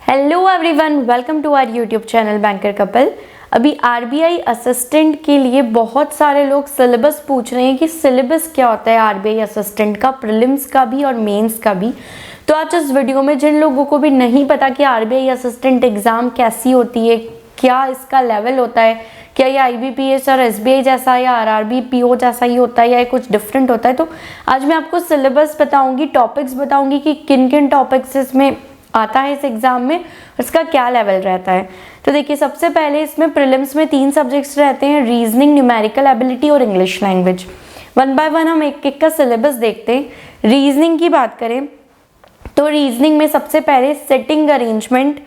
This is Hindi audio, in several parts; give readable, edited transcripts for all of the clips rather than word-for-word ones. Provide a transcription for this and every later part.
Hello everyone, welcome to our YouTube channel banker couple. अभी आरबीआई असिस्टेंट के लिए बहुत सारे लोग सिलेबस पूछ रहे हैं कि सिलेबस क्या होता है आरबीआई असिस्टेंट का, प्रीलिम्स का भी और मेंस का भी। तो आज इस वीडियो में जिन लोगों को भी नहीं पता कि आरबीआई असिस्टेंट एग्ज़ाम कैसी होती है, क्या इसका लेवल होता है, क्या ये आईबीपीएस और एसबीआई जैसा या आरआरबी पीओ जैसा ही होता है या कुछ डिफरेंट होता है, तो आज मैं आपको सिलेबस बताऊंगी, टॉपिक्स बताऊंगी कि किन किन टॉपिक्स इसमें आता है इस एग्जाम में, इसका क्या लेवल रहता है। तो देखिए, सबसे पहले इसमें प्रीलिम्स में 3 सब्जेक्ट्स रहते हैं, रीजनिंग, न्यूमेरिकल एबिलिटी और English language. One by one हम एक एक का सिलेबस देखते हैं। रीजनिंग की बात करें तो रीजनिंग में सबसे पहले सेटिंग अरेंजमेंट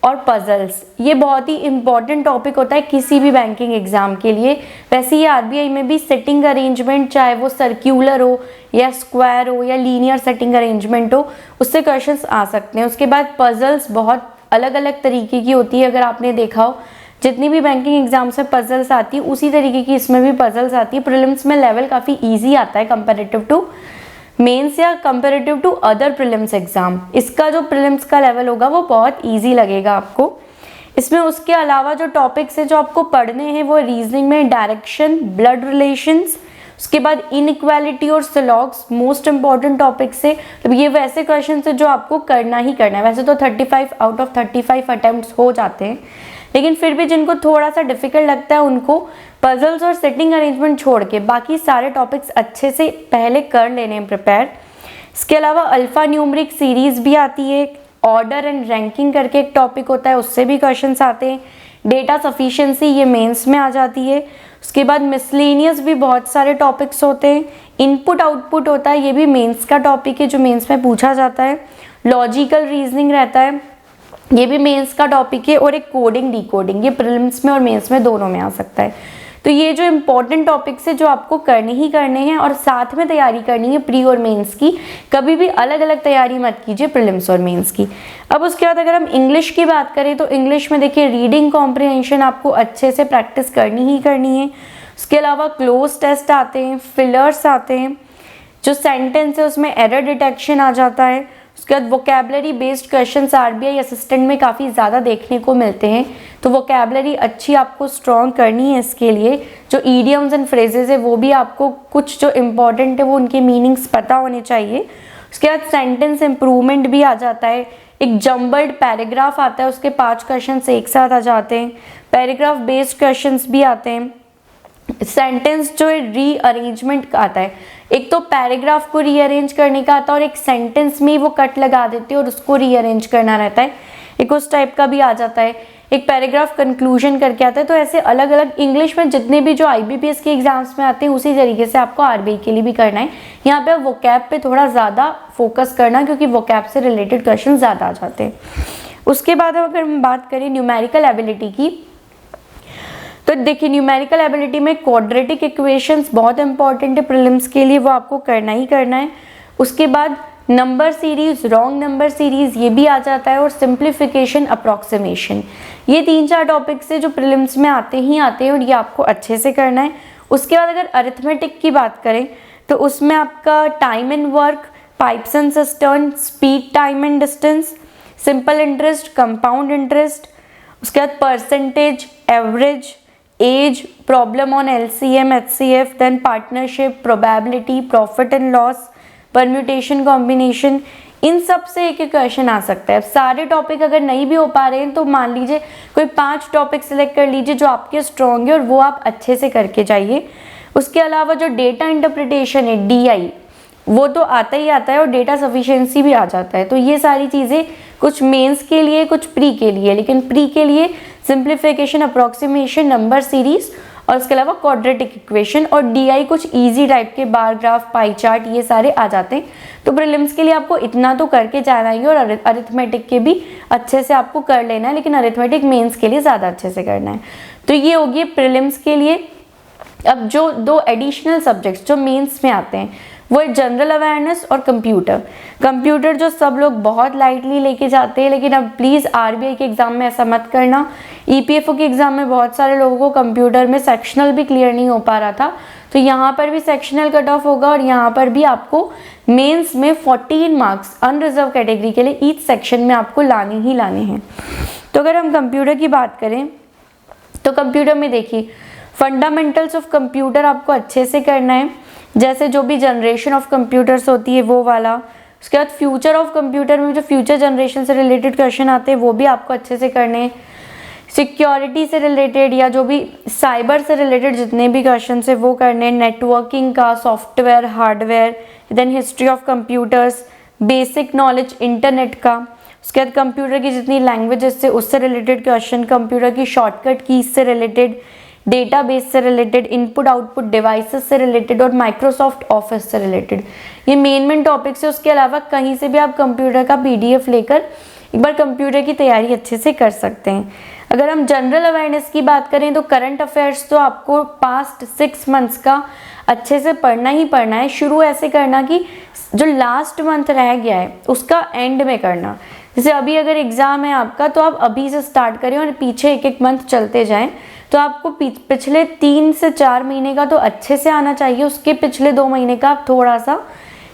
और पजल्स, ये बहुत ही इंपॉर्टेंट टॉपिक होता है किसी भी बैंकिंग एग्जाम के लिए। वैसे ही आरबीआई में भी सेटिंग अरेंजमेंट, चाहे वो सर्क्यूलर हो या स्क्वायर हो या लीनियर सेटिंग अरेंजमेंट हो, उससे क्वेश्चंस आ सकते हैं। उसके बाद पजल्स बहुत अलग अलग तरीके की होती है, अगर आपने देखा हो जितनी भी बैंकिंग एग्जाम्स में पजल्स आती है उसी तरीके की इसमें भी पजल्स आती है। प्रीलिम्स में लेवल काफ़ी ईजी आता है कंपेरेटिव टू मेंस या comparative to other prelims exam. इसका जो प्रीलिम्स का लेवल होगा वो बहुत इजी लगेगा आपको इसमें। उसके अलावा जो टॉपिक्स है जो आपको पढ़ने हैं वो रीजनिंग में डायरेक्शन, ब्लड रिलेशंस, उसके बाद इनइक्वालिटी और सिलॉग्स मोस्ट इंपॉर्टेंट टॉपिक्स है। तो ये वैसे क्वेश्चन है जो आपको करना ही करना है। वैसे तो 35 आउट ऑफ 35 अटेम्प्ट्स हो जाते हैं, लेकिन फिर भी जिनको थोड़ा सा डिफिकल्ट लगता है उनको पजल्स और सेटिंग अरेंजमेंट छोड़ के बाकी सारे टॉपिक्स अच्छे से पहले कर लेने हैं प्रिपेयर। इसके अलावा अल्फा न्यूमरिक सीरीज भी आती है, ऑर्डर एंड रैंकिंग करके एक टॉपिक होता है, उससे भी क्वेश्चंस आते हैं। डेटा सफिशिएंसी ये मेंस में आ जाती है। उसके बाद मिसलेनियस भी बहुत सारे टॉपिक्स होते हैं। इनपुट आउटपुट होता है, ये भी मेंस का टॉपिक है जो मेंस में पूछा जाता है। लॉजिकल रीजनिंग रहता है, ये भी मेंस का टॉपिक है। और एक कोडिंग डिकोडिंग, ये प्रीलिम्स में और मेंस में दोनों में आ सकता है। तो ये जो इंपॉर्टेंट टॉपिक्स है जो आपको करने ही करने हैं और साथ में तैयारी करनी है प्री और मेंस की। कभी भी अलग अलग तैयारी मत कीजिए प्रीलिम्स और मेंस की। अब उसके बाद अगर हम इंग्लिश की बात करें तो इंग्लिश में देखिए रीडिंग कॉम्प्रिहेंशन आपको अच्छे से प्रैक्टिस करनी ही करनी है। उसके अलावा क्लोज टेस्ट आते हैं, फिलर्स आते हैं, जो सेंटेंस है उसमें एरर डिटेक्शन आ जाता है। उसके बाद vocabulary based questions RBI assistant में काफ़ी ज़्यादा देखने को मिलते हैं, तो वोकैबलरी अच्छी आपको स्ट्रॉन्ग करनी है। इसके लिए जो ईडियम्स एंड फ्रेजेस है वो भी आपको कुछ जो इम्पॉर्टेंट है वो उनके मीनिंग्स पता होने चाहिए। उसके बाद सेंटेंस इम्प्रूवमेंट भी आ जाता है। एक जम्बल्ड पैराग्राफ आता है, उसके 5 क्वेश्चन एक साथ आ जाते हैं। पैराग्राफ बेस्ड क्वेश्चन भी आते हैं। सेंटेंस जो है रीअरेंजमेंट का आता है, एक तो पैराग्राफ को रीअरेंज करने का आता है और एक सेंटेंस में वो कट लगा देते हैं और उसको रीअरेंज करना रहता है, एक उस टाइप का भी आ जाता है। एक पैराग्राफ कंक्लूजन करके आता है। तो ऐसे अलग अलग इंग्लिश में जितने भी जो आईबीपीएस के एग्जाम्स में आते हैं उसी तरीके से आपको आरबीआई के लिए भी करना है। यहाँ पे वोकैब पे थोड़ा ज़्यादा फोकस करना, क्योंकि वोकैब से रिलेटेड क्वेश्चन ज़्यादा आ जाते हैं। उसके बाद अगर हम बात करें न्यूमेरिकल एबिलिटी की, तो देखिए न्यूमेरिकल एबिलिटी में क्वाड्रेटिक इक्वेशंस बहुत इंपॉर्टेंट है प्रीलिम्स के लिए, वो आपको करना ही करना है। उसके बाद number series, wrong number series ये भी आ जाता है, और सिंप्लीफिकेशन, अप्रॉक्सीमेशन, ये 3-4 टॉपिक्स है जो प्रीलिम्स में आते ही आते हैं और ये आपको अच्छे से करना है। उसके बाद अगर अरिथमेटिक की बात करें तो उसमें आपका time and work, pipes and cistern, speed, time and distance, simple interest, compound interest, उसके बाद percentage, average, age, problem on LCM, HCF, then partnership, probability, profit and loss, permutation, combination, इन सब से एक एक क्वेश्चन आ सकता है। सारे टॉपिक अगर नहीं भी हो पा रहे हैं तो मान लीजिए कोई 5 टॉपिक सिलेक्ट कर लीजिए जो आपके स्ट्रॉन्ग है और वो आप अच्छे से करके जाइए। उसके अलावा जो डेटा इंटरप्रिटेशन है, डीआई, वो तो आता ही आता है, और डेटा सफिशिएंसी भी आ जाता है। तो ये सारी चीज़ें कुछ मेंस के लिए कुछ प्री के लिए, लेकिन प्री के लिए सिंप्लीफिकेशन, अप्रॉक्सीमेशन, नंबर सीरीज और उसके अलावा क्वाड्रेटिक इक्वेशन, और डीआई कुछ इजी टाइप के बार ग्राफ, पाई चार्ट, ये सारे आ जाते हैं। तो प्रीलिम्स के लिए आपको इतना तो करके जाना ही, और अरिथमेटिक के भी अच्छे से आपको कर लेना है, लेकिन अरिथमेटिक मेंस के लिए ज़्यादा अच्छे से करना है। तो ये होगी प्रीलिम्स के लिए। अब जो 2 एडिशनल सब्जेक्ट्स जो मेंस में आते हैं वो है जनरल अवेयरनेस और कंप्यूटर। कंप्यूटर जो सब लोग बहुत लाइटली लेके जाते हैं, लेकिन अब प्लीज़ आरबीआई के एग्ज़ाम में ऐसा मत करना। ईपीएफओ के एग्ज़ाम में बहुत सारे लोगों को कंप्यूटर में सेक्शनल भी क्लियर नहीं हो पा रहा था, तो यहाँ पर भी सेक्शनल कट ऑफ होगा और यहाँ पर भी आपको मेंस में 14 मार्क्स अनरिजर्व कैटेगरी के लिए ईच सेक्शन में आपको लाने ही लाने हैं। तो अगर हम कंप्यूटर की बात करें तो कंप्यूटर में देखिए फंडामेंटल्स ऑफ कंप्यूटर आपको अच्छे से करना है, जैसे जो भी जनरेशन ऑफ कंप्यूटर्स होती है वो वाला। उसके बाद फ्यूचर ऑफ कंप्यूटर में जो फ्यूचर जनरेशन से रिलेटेड क्वेश्चन आते हैं वो भी आपको अच्छे से करने हैं। सिक्योरिटी से रिलेटेड या जो भी साइबर से रिलेटेड जितने भी क्वेश्चन है वो करने हैं। नेटवर्किंग का, software, hardware, then history of computers, basic knowledge internet का। उसके बाद कंप्यूटर की जितनी लैंग्वेजेस से उससे रिलेटेड क्वेश्चन, कंप्यूटर की शॉर्टकट कीज से रिलेटेड, डेटाबेस से रिलेटेड, इनपुट आउटपुट डिवाइसेस से रिलेटेड और माइक्रोसॉफ्ट ऑफिस से रिलेटेड, ये मेन टॉपिक्स है। उसके अलावा कहीं से भी आप कंप्यूटर का पीडीएफ लेकर एक बार कंप्यूटर की तैयारी अच्छे से कर सकते हैं। अगर हम जनरल अवेयरनेस की बात करें तो करंट अफेयर्स तो आपको पास्ट 6 मंथ्स का अच्छे से पढ़ना ही पढ़ना है। शुरू ऐसे करना कि जो लास्ट मंथ रह गया है उसका एंड में करना। जैसे अभी अगर एग्ज़ाम है आपका तो आप अभी से स्टार्ट करें और पीछे एक एक मंथ चलते जाएं, तो आपको पिछले 3 से 4 महीने का तो अच्छे से आना चाहिए। उसके पिछले 2 महीने का आप थोड़ा सा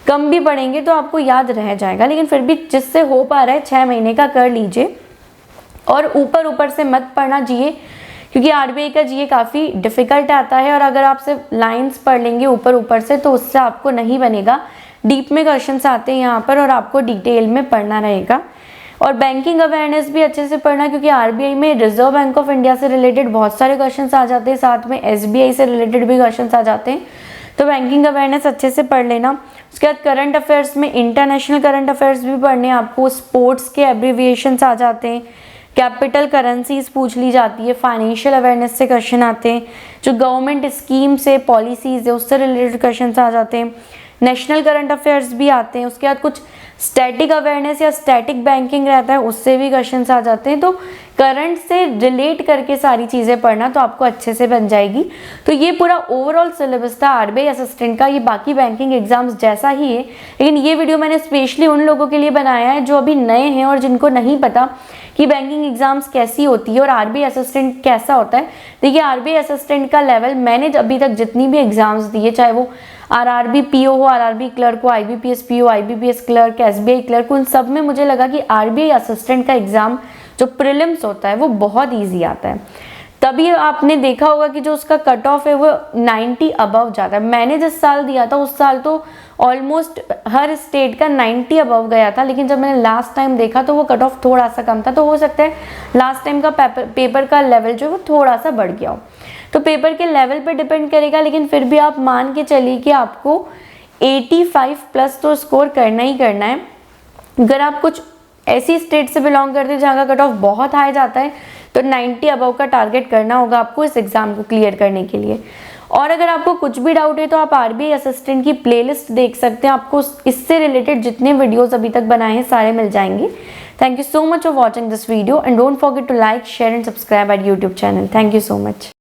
कम भी पढ़ेंगे तो आपको याद रह जाएगा, लेकिन फिर भी जिससे हो पा रहा है 6 महीने का कर लीजिए। और ऊपर ऊपर से मत पढ़ना जीए, क्योंकि आरबीआई का जीए काफ़ी डिफ़िकल्ट आता है और अगर आप सिर्फ लाइंस पढ़ लेंगे ऊपर ऊपर से तो उससे आपको नहीं बनेगा। डीप में क्वेश्चंस आते हैं यहाँ पर और आपको डिटेल में पढ़ना रहेगा। और बैंकिंग अवेयरनेस भी अच्छे से पढ़ना, क्योंकि आरबीआई में रिजर्व बैंक ऑफ इंडिया से रिलेटेड बहुत सारे क्वेश्चंस आ जाते हैं, साथ में एसबीआई से रिलेटेड भी क्वेश्चंस आ जाते हैं, तो बैंकिंग अवेयरनेस अच्छे से पढ़ लेना। उसके बाद करंट अफेयर्स में इंटरनेशनल करंट अफेयर्स भी पढ़ने हैं आपको। स्पोर्ट्स के एब्रीविएशंस आ जाते हैं, कैपिटल करेंसीज पूछ ली जाती है, फाइनेंशियल अवेयरनेस से क्वेश्चन आते हैं, जो गवर्नमेंट स्कीम से पॉलिसीज है उससे रिलेटेड क्वेश्चन आ जाते हैं, नेशनल करंट अफेयर्स भी आते हैं। उसके बाद कुछ स्टैटिक अवेयरनेस या स्टैटिक बैंकिंग रहता है, उससे भी क्वेश्चन आ जाते हैं। तो करंट से रिलेट करके सारी चीज़ें पढ़ना तो आपको अच्छे से बन जाएगी। तो ये पूरा ओवरऑल सिलेबस था आरबीआई असिस्टेंट का। ये बाकी बैंकिंग एग्जाम्स जैसा ही है, लेकिन ये वीडियो मैंने स्पेशली उन लोगों के लिए बनाया है जो अभी नए हैं और जिनको नहीं पता कि बैंकिंग एग्जाम्स कैसी होती है और आरबीआई असिस्टेंट कैसा होता है। देखिए आरबीआई असिस्टेंट का लेवल मैंने अभी तक जितनी भी एग्जाम्स दिए, चाहे वो आरआरबी पीओ हो, आरआरबी क्लर्क हो, IBPS PO, IBPS clerk, SBI clerk, उन सब में मुझे लगा कि आरबीआई असिस्टेंट का एग्जाम जो प्रीलिम्स होता है वो बहुत ईजी आता है। तभी आपने देखा होगा कि जो उसका कट ऑफ है वो 90 अबव जाता है। मैंने जिस साल दिया था उस साल तो ऑलमोस्ट हर स्टेट का 90 अबव गया था, लेकिन जब मैंने लास्ट टाइम देखा तो वो कट ऑफ थोड़ा सा कम था। तो हो सकता है लास्ट टाइम का पेपर का लेवल जो है वो थोड़ा सा बढ़ गया हो, तो पेपर के लेवल पे डिपेंड करेगा। लेकिन फिर भी आप मान के चलिए कि आपको 85 प्लस तो स्कोर करना ही करना है। अगर आप कुछ ऐसी स्टेट से बिलोंग करते हैं जहाँ का कट ऑफ बहुत हाई जाता है तो 90 अबव का टारगेट करना होगा आपको इस एग्जाम को क्लियर करने के लिए। और अगर आपको कुछ भी डाउट है तो आप आरबीआई असिस्टेंट की प्लेलिस्ट देख सकते हैं, आपको इससे रिलेटेड जितने वीडियोस अभी तक बनाए हैं सारे मिल जाएंगे। Thank you so much for watching this video and don't forget to like, share and subscribe our YouTube channel. Thank you so much.